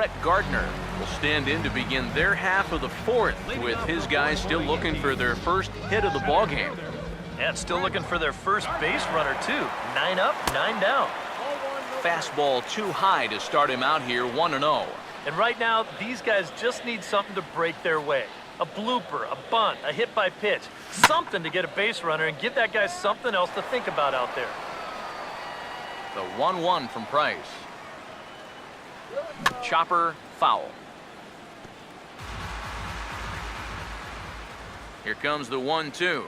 Brett Gardner will stand in to begin their half of the fourth, with his guys still looking for their first hit of the ballgame. Yeah, still looking for their first base runner, too. 9 up, 9 down. Fastball too high to start him out here, 1-0. And right now, these guys just need something to break their way. A blooper, a bunt, a hit by pitch. Something to get a base runner and give that guy something else to think about out there. The 1-1 from Price. Chopper, foul. Here comes the 1-2.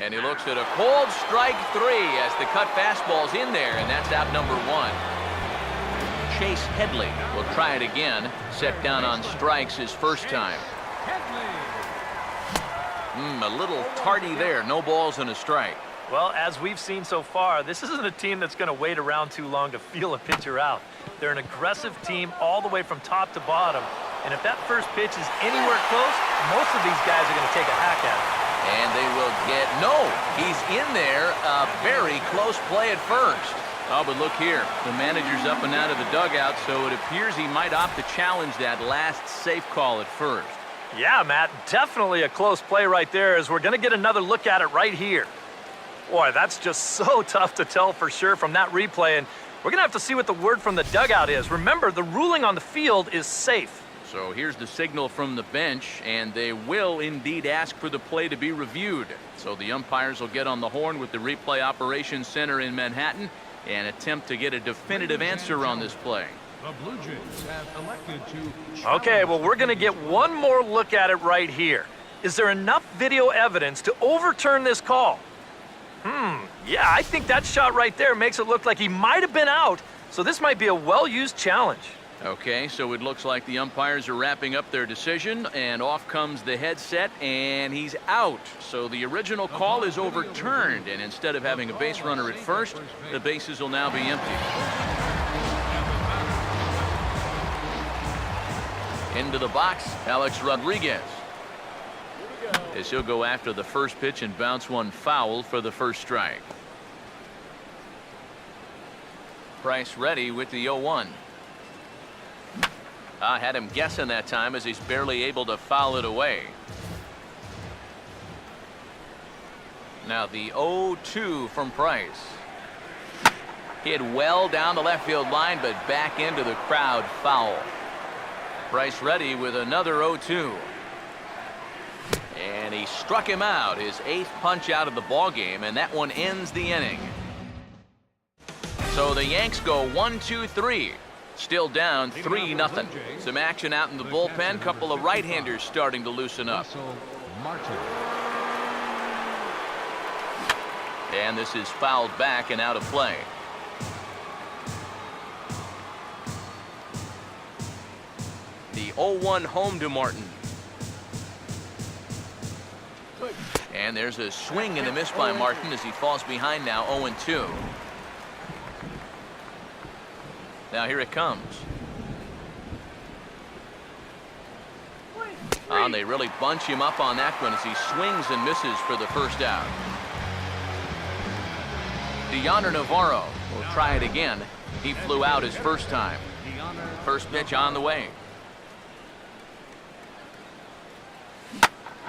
And he looks at a cold strike 3 as the cut fastball's in there, and that's out number 1. Chase Headley will try it again, set down on strikes his first time. A little tardy there, no balls and a strike. Well, as we've seen so far, this isn't a team that's going to wait around too long to feel a pitcher out. They're an aggressive team all the way from top to bottom, and if that first pitch is anywhere close, most of these guys are going to take a hack at it. And they will get, no, he's in there, a very close play at first. Oh, but look here, the manager's up and out of the dugout, so it appears he might opt to challenge that last safe call at first. Yeah, Matt, definitely a close play right there, as we're going to get another look at it right here. Boy, that's just so tough to tell for sure from that replay, and we're going to have to see what the word from the dugout is. Remember, the ruling on the field is safe. So here's the signal from the bench, and they will indeed ask for the play to be reviewed. So the umpires will get on the horn with the replay operations center in Manhattan and attempt to get a definitive answer on this play. The Blue Jays have elected to... Okay, well, we're going to get one more look at it right here. Is there enough video evidence to overturn this call? Yeah, I think that shot right there makes it look like he might have been out, so this might be a well-used challenge. Okay, so it looks like the umpires are wrapping up their decision, and off comes the headset, and he's out. So the original call is overturned, and instead of having a base runner at first, the bases will now be empty. Into the box, Alex Rodriguez. As he'll go after the first pitch and bounce one foul for the first strike. Price ready with the 0-1. I had him guessing that time as he's barely able to foul it away. Now the 0-2 from Price. Hit well down the left field line, but back into the crowd, foul. Price ready with another 0-2. And he struck him out, his 8th punch out of the ball game, and that one ends the inning. So the Yanks go 1-2-3. Still down 3-0. Some action out in the bullpen. Couple of right-handers starting to loosen up. And this is fouled back and out of play. The 0-1 home to Martin. And there's a swing and a miss by Martin as he falls behind now, 0-2. Now here it comes. They really bunch him up on that one as he swings and misses for the first out. Yonder Navarro will try it again. He flew out his first time. First pitch on the way.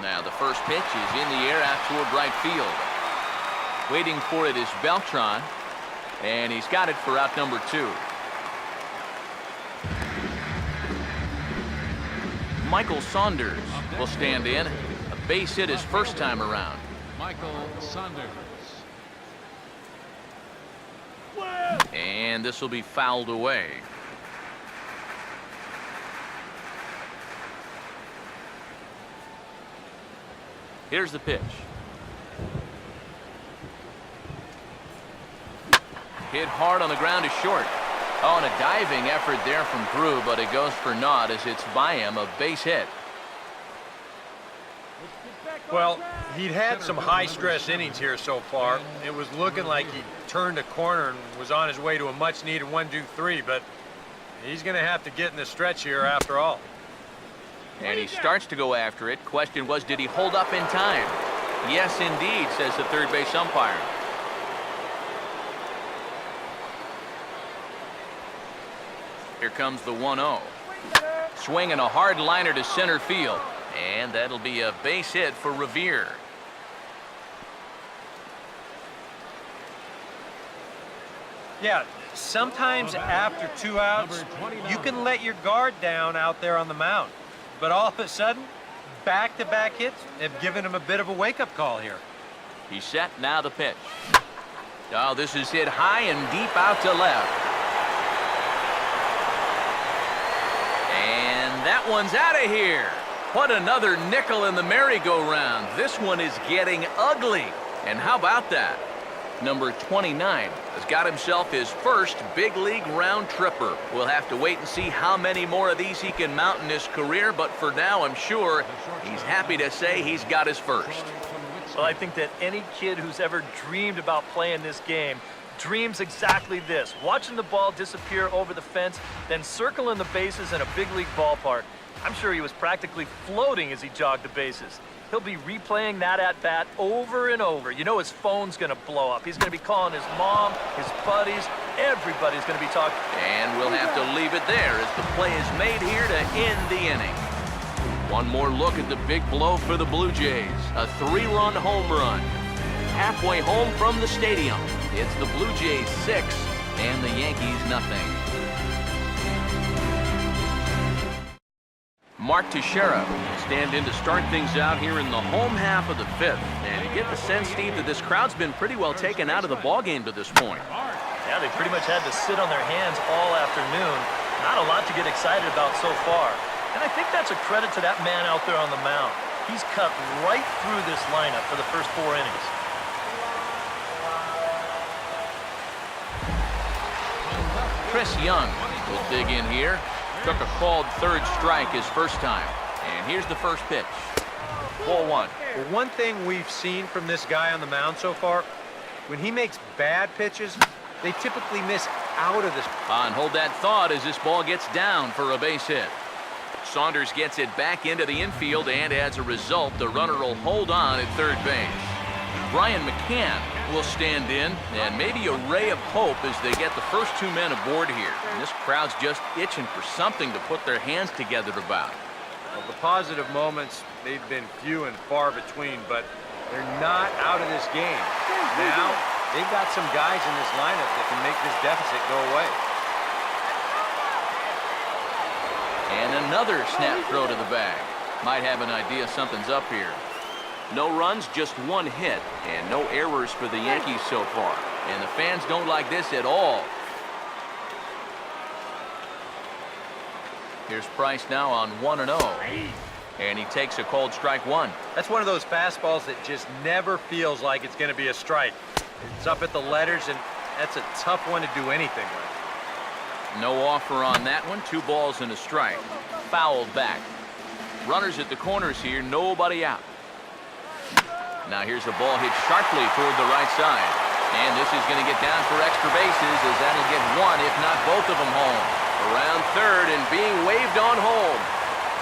Now the first pitch is in the air out toward right field. Waiting for it is Beltran, and he's got it for out number 2. Michael Saunders will stand in. A base hit his first time around. Michael Saunders. And this will be fouled away. Here's the pitch. Hit hard on the ground to short. Oh, and a diving effort there from Drew, but it goes for naught as it's by him, a base hit. Well, he'd had some high-stress innings here so far. It was looking like he turned a corner and was on his way to a much-needed 1-2-3, but he's going to have to get in the stretch here after all. And he starts to go after it. Question was, did he hold up in time? Yes, indeed, says the third base umpire. Here comes the 1-0. Swinging a hard liner to center field. And that'll be a base hit for Revere. Yeah, sometimes after 2 outs, you can let your guard down out there on the mound. But all of a sudden, back-to-back hits have given him a bit of a wake-up call here. He's set, now the pitch. Oh, this is hit high and deep out to left. And that one's out of here. What another nickel in the merry-go-round. This one is getting ugly. And how about that? Number 29 has got himself his first big league round tripper. We'll have to wait and see how many more of these he can mount in his career, but for now I'm sure he's happy to say he's got his first. Well, I think that any kid who's ever dreamed about playing this game dreams exactly this. Watching the ball disappear over the fence, then circling the bases in a big league ballpark. I'm sure he was practically floating as he jogged the bases. He'll be replaying that at-bat over and over. You know his phone's going to blow up. He's going to be calling his mom, his buddies. Everybody's going to be talking. And we'll have to leave it there as the play is made here to end the inning. One more look at the big blow for the Blue Jays. A 3-run home run. Halfway home from the stadium. It's the Blue Jays 6 and the Yankees nothing. Mark Teixeira will stand in to start things out here in the home half of the 5th. And you get the sense, Steve, that this crowd's been pretty well taken out of the ballgame to this point. Yeah, they pretty much had to sit on their hands all afternoon. Not a lot to get excited about so far. And I think that's a credit to that man out there on the mound. He's cut right through this lineup for the first 4 innings. Chris Young will dig in here. Took a called third strike his first time. And here's the first pitch. 4-1. Well, one thing we've seen from this guy on the mound so far, when he makes bad pitches, they typically miss out of this. And hold that thought as this ball gets down for a base hit. Saunders gets it back into the infield, and as a result, the runner will hold on at third base. Brian McCann will stand in, and maybe a ray of hope as they get the first 2 men aboard here. And this crowd's just itching for something to put their hands together about. Well, the positive moments, they've been few and far between, but they're not out of this game. Now, they've got some guys in this lineup that can make this deficit go away. And another snap throw to the bag. Might have an idea something's up here. No runs, just 1 hit, and no errors for the Yankees so far. And the fans don't like this at all. Here's Price now on 1-0. And he takes a cold strike 1. That's one of those fastballs that just never feels like it's going to be a strike. It's up at the letters, and that's a tough one to do anything with. No offer on that one. 2 balls and a strike. Fouled back. Runners at the corners here, nobody out. Now here's a ball hit sharply toward the right side. And this is going to get down for extra bases as that'll get 1, if not both of them home. Around third and being waved on home.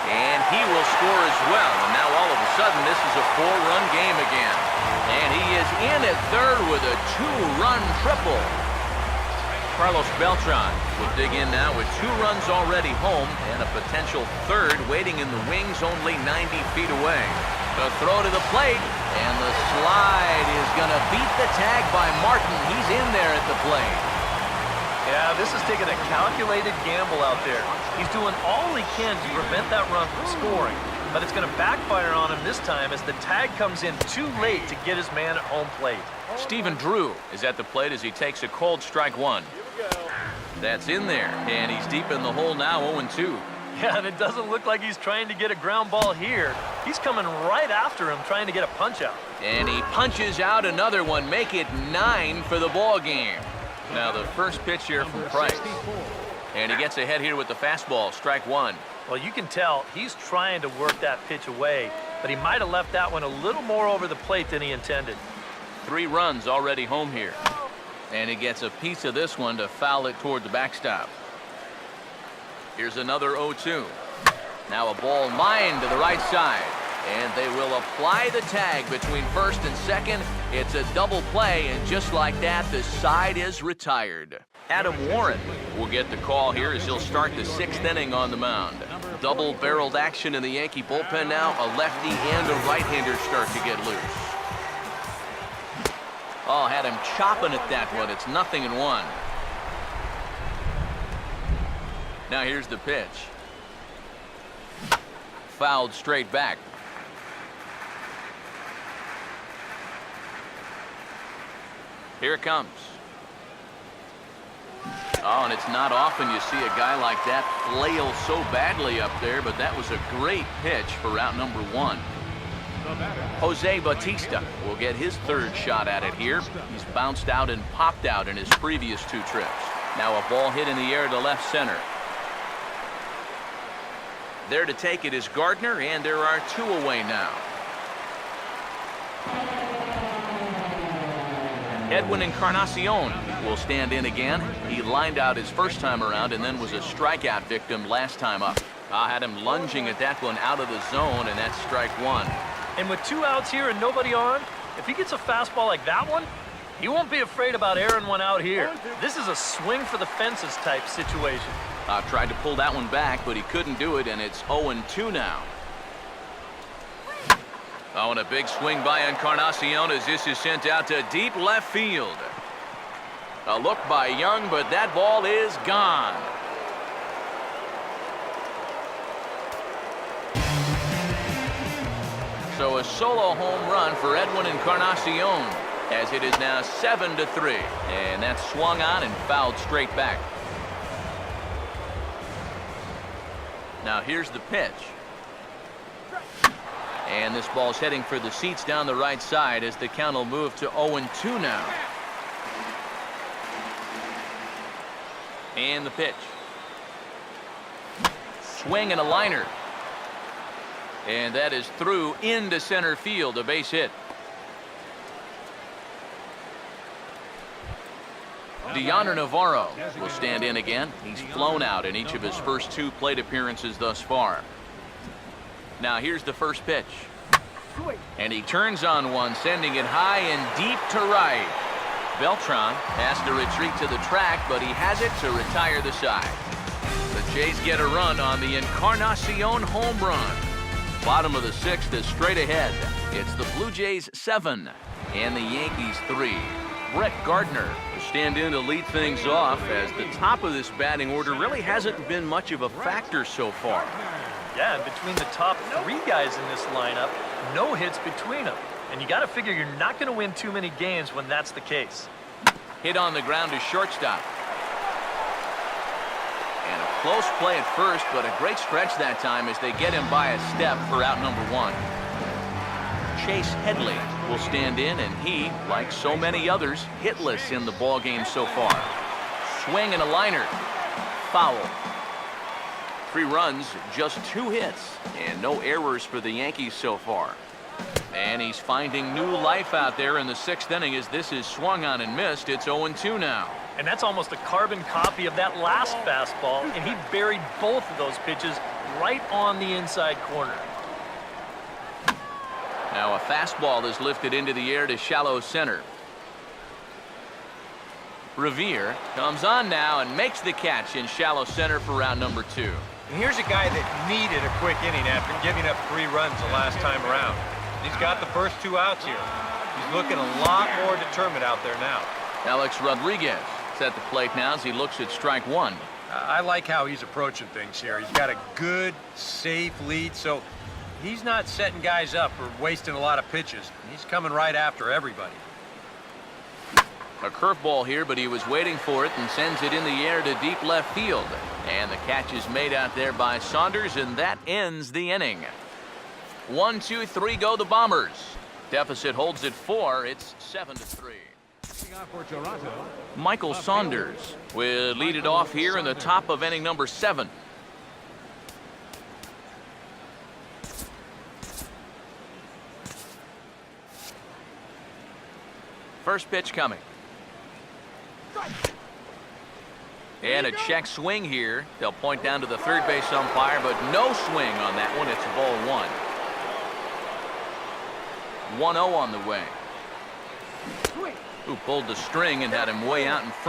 And he will score as well. And now all of a sudden this is a 4-run game again. And he is in at third with a 2-run triple. Carlos Beltran will dig in now with 2 runs already home and a potential third waiting in the wings only 90 feet away. The throw to the plate, and the slide is going to beat the tag by Martin. He's in there at the plate. Yeah, this is taking a calculated gamble out there. He's doing all he can to prevent that run from scoring, but it's going to backfire on him this time as the tag comes in too late to get his man at home plate. Stephen Drew is at the plate as he takes a cold strike 1. That's in there, and he's deep in the hole now, 0-2. Yeah, and it doesn't look like he's trying to get a ground ball here. He's coming right after him, trying to get a punch out. And he punches out another one, make it 9 for the ball game. Now the first pitch here from Price. And he gets ahead here with the fastball, strike 1. Well, you can tell he's trying to work that pitch away, but he might have left that one a little more over the plate than he intended. 3 runs already home here. And he gets a piece of this one to foul it toward the backstop. Here's another 0-2. Now a ball lined to the right side. And they will apply the tag between first and second. It's a double play, and just like that, the side is retired. Adam Warren will get the call here as he'll start the 6th inning on the mound. Double-barreled action in the Yankee bullpen now. A lefty and a right-hander start to get loose. Oh, had him chopping at that one. It's 0-1. Now here's the pitch. Fouled straight back. Here it comes. Oh, and it's not often you see a guy like that flail so badly up there, but that was a great pitch for out number 1. Jose Bautista will get his 3rd shot at it here. He's bounced out and popped out in his previous 2 trips. Now a ball hit in the air to left center. There to take it is Gardner, and there are 2 away now. Edwin Encarnacion will stand in again. He lined out his first time around and then was a strikeout victim last time up. I had him lunging at that one out of the zone, and that's strike 1. And with 2 outs here and nobody on, if he gets a fastball like that one, he won't be afraid about airing one out here. This is a swing for the fences type situation. Tried to pull that one back, but he couldn't do it, and it's 0-2 now. Oh, and a big swing by Encarnacion as this is sent out to deep left field. A look by Young, but that ball is gone. So a solo home run for Edwin Encarnacion, as it is now 7-3. And that's swung on and fouled straight back. Now here's the pitch. And this ball's heading for the seats down the right side as the count will move to 0-2 now. And the pitch. Swing and a liner. And that is through into center field, a base hit. Deoner Navarro will stand in again. He's flown out in each of his first 2 plate appearances thus far. Now here's the first pitch. And he turns on one, sending it high and deep to right. Beltran has to retreat to the track, but he has it to retire the side. The Jays get a run on the Encarnacion home run. Bottom of the 6th is straight ahead. It's the Blue Jays 7 and the Yankees 3. Brett Gardner will stand in to lead things off, as the top of this batting order really hasn't been much of a factor so far. Yeah, and between the top 3 guys in this lineup, no hits between them. And you got to figure you're not going to win too many games when that's the case. Hit on the ground to shortstop. And a close play at first, but a great stretch that time as they get him by a step for out number 1. Chase Headley will stand in, and he, like so many others, hitless in the ballgame so far. Swing and a liner. Foul. 3 runs, just 2 hits, and no errors for the Yankees so far. And he's finding new life out there in the 6th inning as this is swung on and missed. It's 0-2 now. And that's almost a carbon copy of that last fastball, and he buried both of those pitches right on the inside corner. Now a fastball is lifted into the air to shallow center. Revere comes on now and makes the catch in shallow center for round number 2. And here's a guy that needed a quick inning after giving up 3 runs the last time around. He's got the first 2 outs here. He's looking a lot more determined out there now. Alex Rodriguez is at the plate now as he looks at strike 1. I like how he's approaching things here. He's got a good, safe lead, so he's not setting guys up or wasting a lot of pitches. He's coming right after everybody. A curveball here, but he was waiting for it and sends it in the air to deep left field. And the catch is made out there by Saunders, and that ends the inning. 1, 2, 3 go the Bombers. Deficit holds at 4. It's 7-3. For Toronto, Michael Saunders will lead it off here in the top of inning number 7. First pitch coming. And a check swing here. They'll point down to the third base umpire, but no swing on that one. It's ball 1. 1-0 on the way. who pulled the string and had him way out in front.